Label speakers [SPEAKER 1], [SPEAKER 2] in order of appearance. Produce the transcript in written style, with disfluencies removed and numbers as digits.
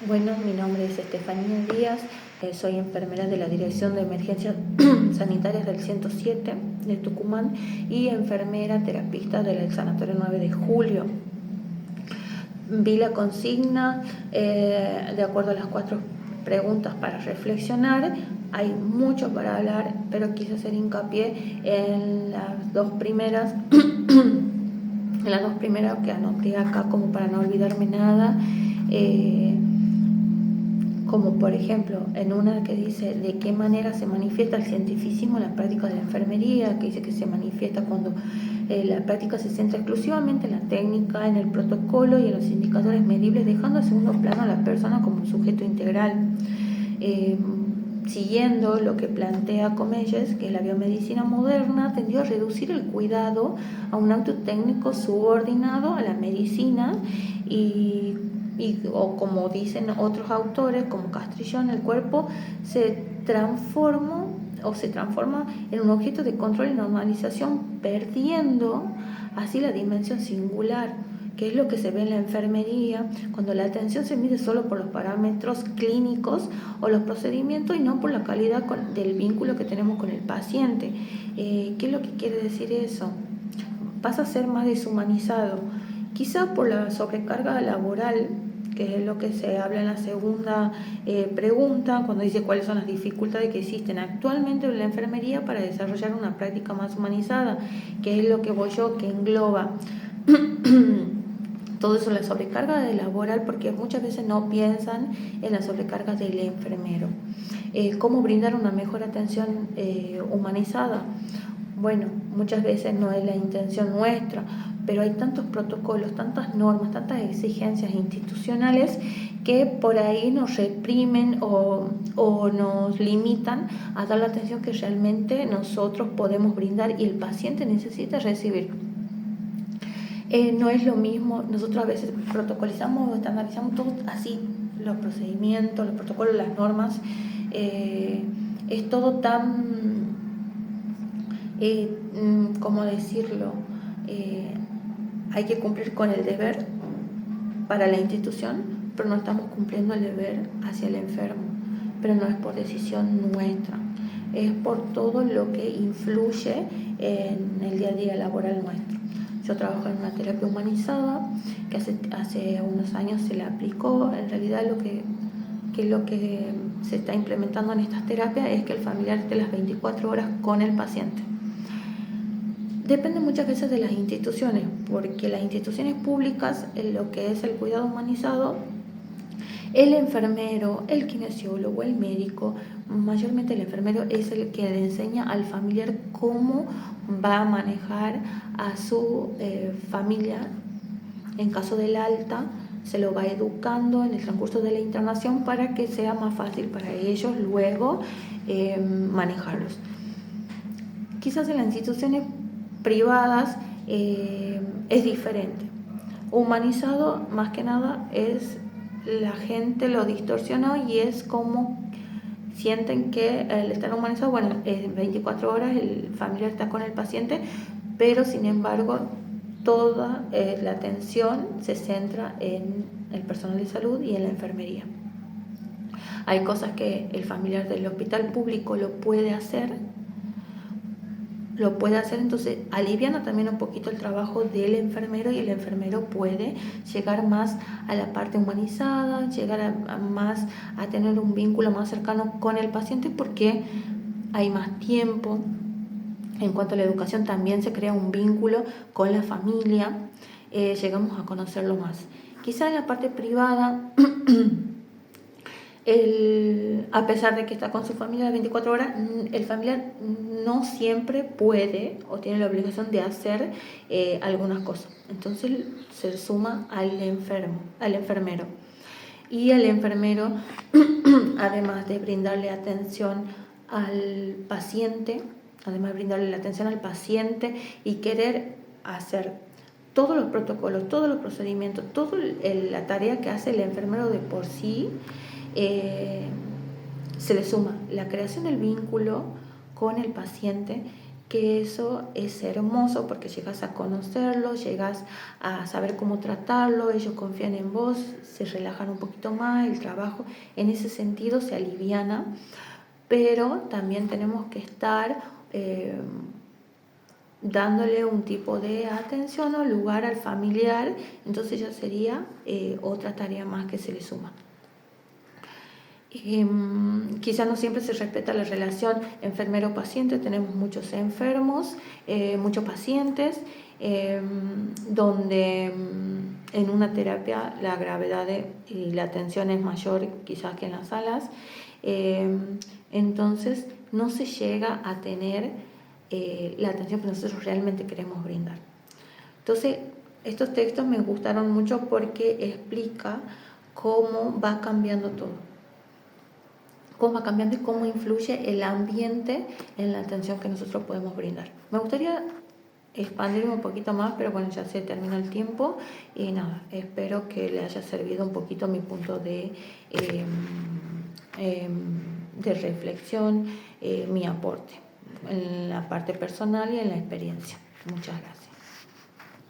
[SPEAKER 1] Bueno, mi nombre es Estefanía Díaz, soy enfermera de la Dirección de Emergencias Sanitarias del 107 de Tucumán y enfermera terapista del Sanatorio 9 de Julio. Vi la consigna de acuerdo a las 4 preguntas para reflexionar. Hay mucho para hablar, pero quise hacer hincapié en las dos primeras, en las dos primeras que anoté acá como para no olvidarme nada. Como por ejemplo en una que dice de qué manera se manifiesta el cientificismo en la práctica de la enfermería, que dice que se manifiesta cuando la práctica se centra exclusivamente en la técnica, en el protocolo y en los indicadores medibles, dejando en segundo plano a la persona como un sujeto integral. Siguiendo lo que plantea Comelles, que la biomedicina moderna tendió a reducir el cuidado a un acto técnico subordinado a la medicina o como dicen otros autores como Castrillón, el cuerpo se transforma en un objeto de control y normalización, perdiendo así la dimensión singular, que es lo que se ve en la enfermería cuando la atención se mide solo por los parámetros clínicos o los procedimientos y no por la calidad del vínculo que tenemos con el paciente. ¿Qué es lo que quiere decir eso? Pasa a ser más deshumanizado, quizá por la sobrecarga laboral, que es lo que se habla en la segunda pregunta, cuando dice cuáles son las dificultades que existen actualmente en la enfermería para desarrollar una práctica más humanizada, que es lo que voy yo, que engloba todo eso, la sobrecarga de laboral, porque muchas veces no piensan en la sobrecarga del enfermero. ¿Cómo brindar una mejor atención humanizada? Bueno, muchas veces no es la intención nuestra, pero hay tantos protocolos, tantas normas, tantas exigencias institucionales que por ahí nos reprimen o nos limitan a dar la atención que realmente nosotros podemos brindar y el paciente necesita recibir. No es lo mismo, nosotros a veces protocolizamos o estandarizamos todo así, los procedimientos, los protocolos, las normas, es todo tan, ¿cómo decirlo? Hay que cumplir con el deber para la institución, pero no estamos cumpliendo el deber hacia el enfermo, pero no es por decisión nuestra, es por todo lo que influye en el día a día laboral nuestro. Yo trabajo en una terapia humanizada que hace unos años se la aplicó. En realidad lo que se está implementando en estas terapias es que el familiar esté las 24 horas con el paciente. Depende muchas veces de las instituciones, porque las instituciones públicas, en lo que es el cuidado humanizado, el enfermero, el kinesiólogo, el médico, mayormente el enfermero es el que le enseña al familiar cómo va a manejar a su familia. En caso del alta, se lo va educando en el transcurso de la internación para que sea más fácil para ellos luego manejarlos. Quizás en las instituciones privadas es diferente. Humanizado, más que nada, es la gente lo distorsionó y es como sienten que el estar humanizado, bueno, 24 horas el familiar está con el paciente, pero sin embargo toda la atención se centra en el personal de salud y en la enfermería. Hay cosas que el familiar del hospital público lo puede hacer, entonces aliviana también un poquito el trabajo del enfermero y el enfermero puede llegar más a la parte humanizada, llegar más a tener un vínculo más cercano con el paciente porque hay más tiempo. En cuanto a la educación también se crea un vínculo con la familia, llegamos a conocerlo más. Quizá en la parte privada a pesar de que está con su familia las 24 horas, el familiar no siempre puede o tiene la obligación de hacer algunas cosas. Entonces se suma al enfermero. Y el enfermero, además de brindarle atención al paciente, y querer hacer todos los protocolos, todos los procedimientos, toda la tarea que hace el enfermero de por sí, se le suma la creación del vínculo con el paciente, que eso es hermoso porque llegas a conocerlo, llegas a saber cómo tratarlo, ellos confían en vos, se relajan un poquito más, el trabajo en ese sentido se aliviana, pero también tenemos que estar dándole un tipo de atención o lugar al familiar, entonces ya sería otra tarea más que se le suma. Quizás no siempre se respeta la relación enfermero-paciente, tenemos muchos enfermos, muchos pacientes, donde en una terapia la gravedad y la atención es mayor quizás que en las salas, entonces no se llega a tener la atención que nosotros realmente queremos brindar. Entonces, estos textos me gustaron mucho porque explica cómo va cambiando todo. Cómo va cambiando y cómo influye el ambiente en la atención que nosotros podemos brindar. Me gustaría expandirme un poquito más, pero bueno, ya se terminó el tiempo y nada, espero que le haya servido un poquito mi punto de reflexión, mi aporte en la parte personal y en la experiencia. Muchas gracias.